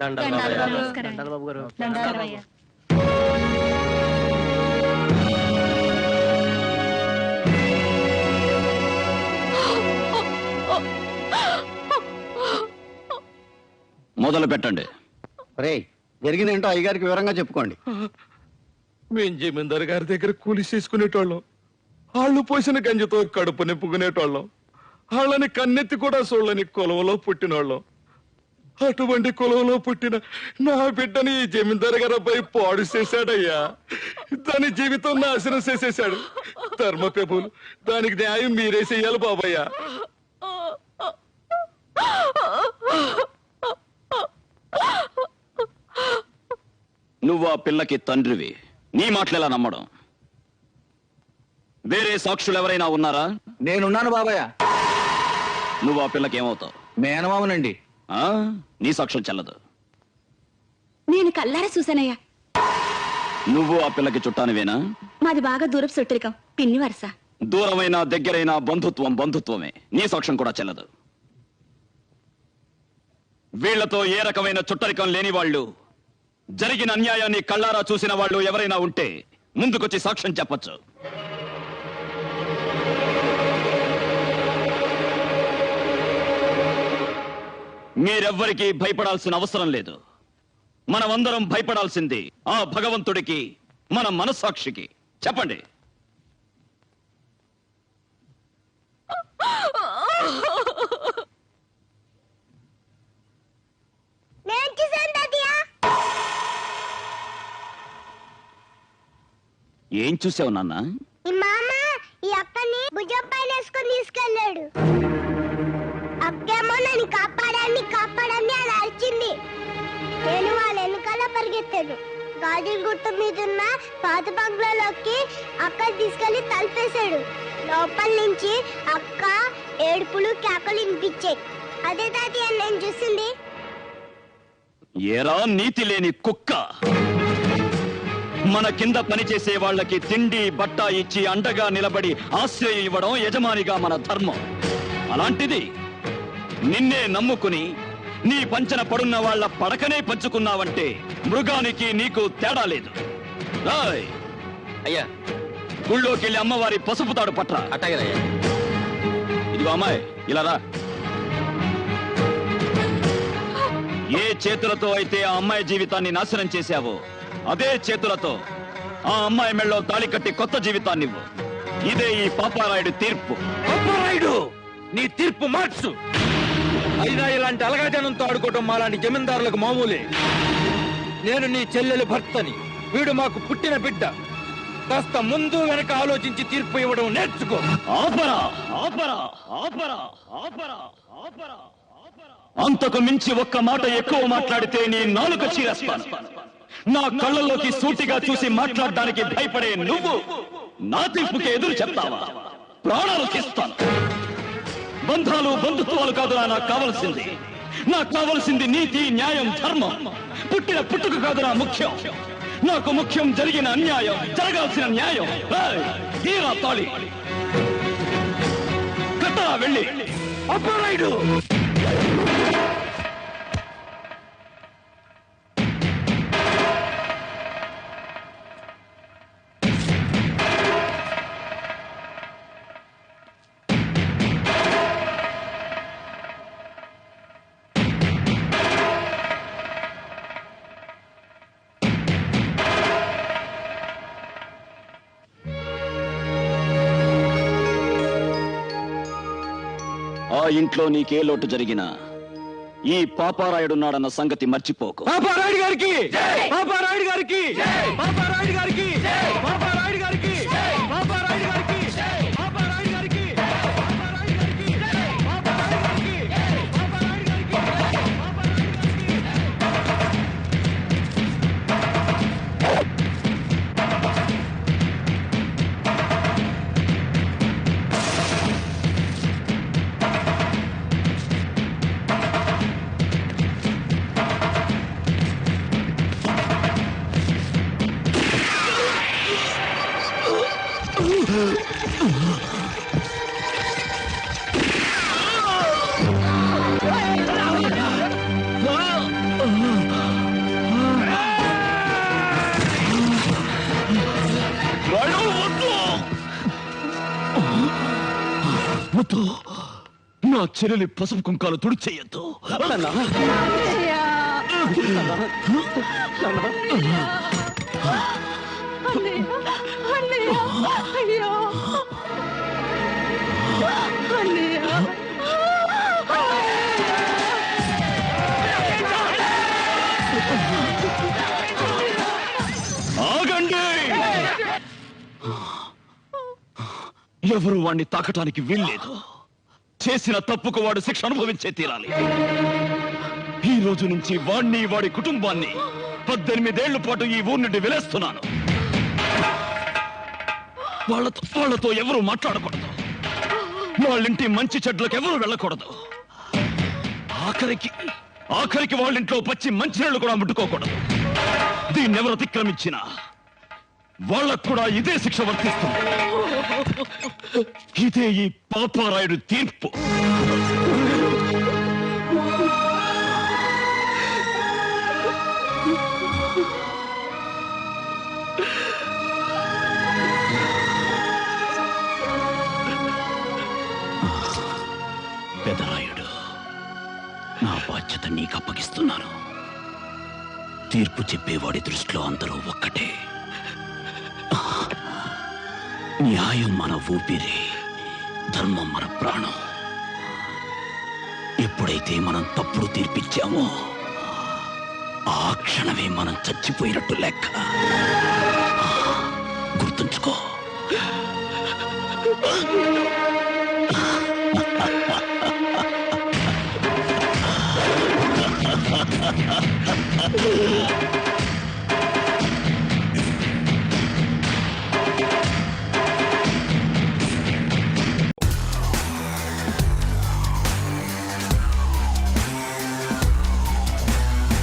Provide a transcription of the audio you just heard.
దండాలు బాబు గారు. మొదలు పెట్టండి. జరిగిందేంటో అయ్యగారికి వివరంగా చెప్పుకోండి. మేం జమీందారు గారి దగ్గర కూలి చేసుకునేటోళ్ళం. వాళ్ళు పోసిన గంజితో కడుపు నింపుకునేటోళ్ళం. వాళ్ళని కన్నెత్తి కూడా చూడని కులంలో పుట్టినోళ్ళం. అటువంటి కులంలో పుట్టిన నా బిడ్డని ఈ జమీందారు గారి అబ్బాయి పాడు చేశాడయ్యా. దాని జీవితం నాశనం చేసేశాడు. ధర్మ ప్రభులు, దానికి న్యాయం మీరే చెయ్యాలి బాబయ్యా. నువ్వు ఆ పిల్లకి తండ్రివి, నీ మాటలెలా నమ్మడం? వేరే సాక్షులు ఎవరైనా ఉన్నారా? నేనున్నాను బాబయ్య. నువ్వు ఆ పిల్లకి ఏమవుతావు? మేనమామనండి. నీ సాక్ష్యం చెల్లదు. నేను కల్లారా చూసానయ్యా. నువ్వు ఆ పిల్లకి చుట్టానివేనా? మాది బాగా దూరపు చుట్టరికం, పిన్ని వరస. దూరమైన దగ్గరైన బంధుత్వం బంధుత్వమే. నీ సాక్ష్యం కూడా చెల్లదు. వీళ్లతో ఏ రకమైన చుట్టరికం లేని వాళ్ళు, జరిగిన అన్యాయాన్ని కళ్ళారా చూసిన వాళ్ళు ఎవరైనా ఉంటే ముందుకొచ్చి సాక్ష్యం చెప్పొచ్చు. మీరెవ్వరికీ భయపడాల్సిన అవసరం లేదు. మనమందరం భయపడాల్సింది ఆ భగవంతుడికి, మన మనస్సాక్షికి. చెప్పండి. ఏం చూసావు నాన్న? ఈ మామ ఈ అక్కని భుజం పైన వేసుకొని తీసుకెళ్ళాడు. అక్కేమో నన్ను కాపాడండి కాపాడండి అని అరిచింది. నేను వాళ్ళ వెనకాల పరిగెత్తాను. గాజుల గుట్ట మీద ఉన్న పాత బంగ్లాలోకి అక్క తీసుకెళ్లి తలుపేశాడు. లోపల నుంచి అక్క ఏడుపులు కేకలు వినిపించాయి. అదే తాతయ్య నేను చూసింది. ఏరా నీతి లేని కుక్క! మన కింద పనిచేసే వాళ్ళకి తిండి బట్ట ఇచ్చి అండగా నిలబడి ఆశ్రయం ఇవ్వడం యజమానిగా మన ధర్మం. అలాంటిది నిన్నే నమ్ముకుని నీ పంచన పడున్న వాళ్ళ పడకనే పంచుకున్నావంటే మృగానికి నీకు తేడా లేదు. అయ్యా, గుళ్ళోకెళ్ళి అమ్మవారి పసుపు తాడు పట్రా. అట్టగలయ్యా. ఇదిగో అమ్మాయి, ఇలా రా. ఏ చేతులతో అయితే ఆ అమ్మాయి జీవితాన్ని నాశనం చేశావో అదే చేతులతో ఆ అమ్మాయి మెళ్ళలో తాళి కట్టి కొత్త జీవితాన్ని ఇవ్వు. ఇదే ఈ పాపారాయుడు తీర్పు. పాపారాయుడు, నీ తీర్పు మార్చు. అయినా ఇలాంటి అలగాజనంతో ఆడుకోవటం మాలాంటి జమీందారులకు మామూలే. నేను నీ చెల్లెలు భర్తని. వీడు మాకు పుట్టిన బిడ్డ. కాస్త ముందు వెనక ఆలోచించి తీర్పు ఇవ్వడం నేర్చుకో. ఆపరా, ఆపరా, ఆపరా, ఆపరా, ఆపరా, ఆపరా. అంతకు మించి ఒక్క మాట ఎక్కువ మాట్లాడితే నీ నాలుక చీరేస్తాను. నా కళ్ళల్లోకి సూటిగా చూసి మాట్లాడడానికి భయపడే నువ్వు నా తీర్పుకి ఎదురు చెప్తావా? ప్రాణాలు తీస్తాను. బంధాలు బంధుత్వాలు కాదురా నాకు కావలసింది. నాకు కావలసింది నీతి, న్యాయం, ధర్మం. పుట్టిన పుట్టుక కాదురా ముఖ్యం. నాకు ముఖ్యం జరిగిన అన్యాయం, జరగాల్సిన న్యాయం. తీరా తాళి కట్టరా వెళ్ళి. పాపారాయుడు, ఆ ఇంట్లో నీకే లోటు జరిగినా ఈ పాపారాయుడున్నాడన్న సంగతి మర్చిపోకు. పాపారాయుడు గారికి, పాపారాయుడు గారికి, పాపారాయుడు గారికి, పాపారాయుడు గారికి, పాపారాయుడు గారికి, పాపారాయుడు గారికి, పాపారాయుడు గారికి, పాపారాయుడు గారికి, పాపారాయుడు గారికి. వద్దు, నా చెల్లెలి పసుపు కుంకాలు తుడిచేయద్దు. ఆగండి! ఎవరు వాణ్ణి తాకటానికి వీల్లేదు. చేసిన తప్పుకు వాడు శిక్ష అనుభవించే తీరాలి. ఈ రోజు నుంచి వాణ్ణి వాడి కుటుంబాన్ని 18 ఏళ్ల పాటు ఈ ఊరి నుండి వెలేస్తున్నాను. వాళ్ళతో ఎవరు మాట్లాడకూడదు. వాళ్ళింటి మంచి చెడ్లకు ఎవరు వెళ్ళకూడదు. ఆఖరికి వాళ్ళింట్లో పచ్చి మంచినీళ్లు కూడా ముట్టుకోకూడదు. దీన్నెవరు అతిక్రమించినా వాళ్ళకు కూడా ఇదే శిక్ష వర్తిస్తుంది. ఇదే ఈ పాపారాయుడు తీర్పు. పెదరాయుడు, నా బాధ్యత నీకు అప్పగిస్తున్నాను. తీర్పు చెప్పేవాడి దృష్టిలో అందరూ ఒక్కటే. న్యాయం మన ఊపిరి, ధర్మం మన ప్రాణం. ఎప్పుడైతే మనం తప్పుడు తీర్పిచ్చామో ఆ క్షణమే మనం చచ్చిపోయినట్టు లెక్క. గుర్తుంచుకో.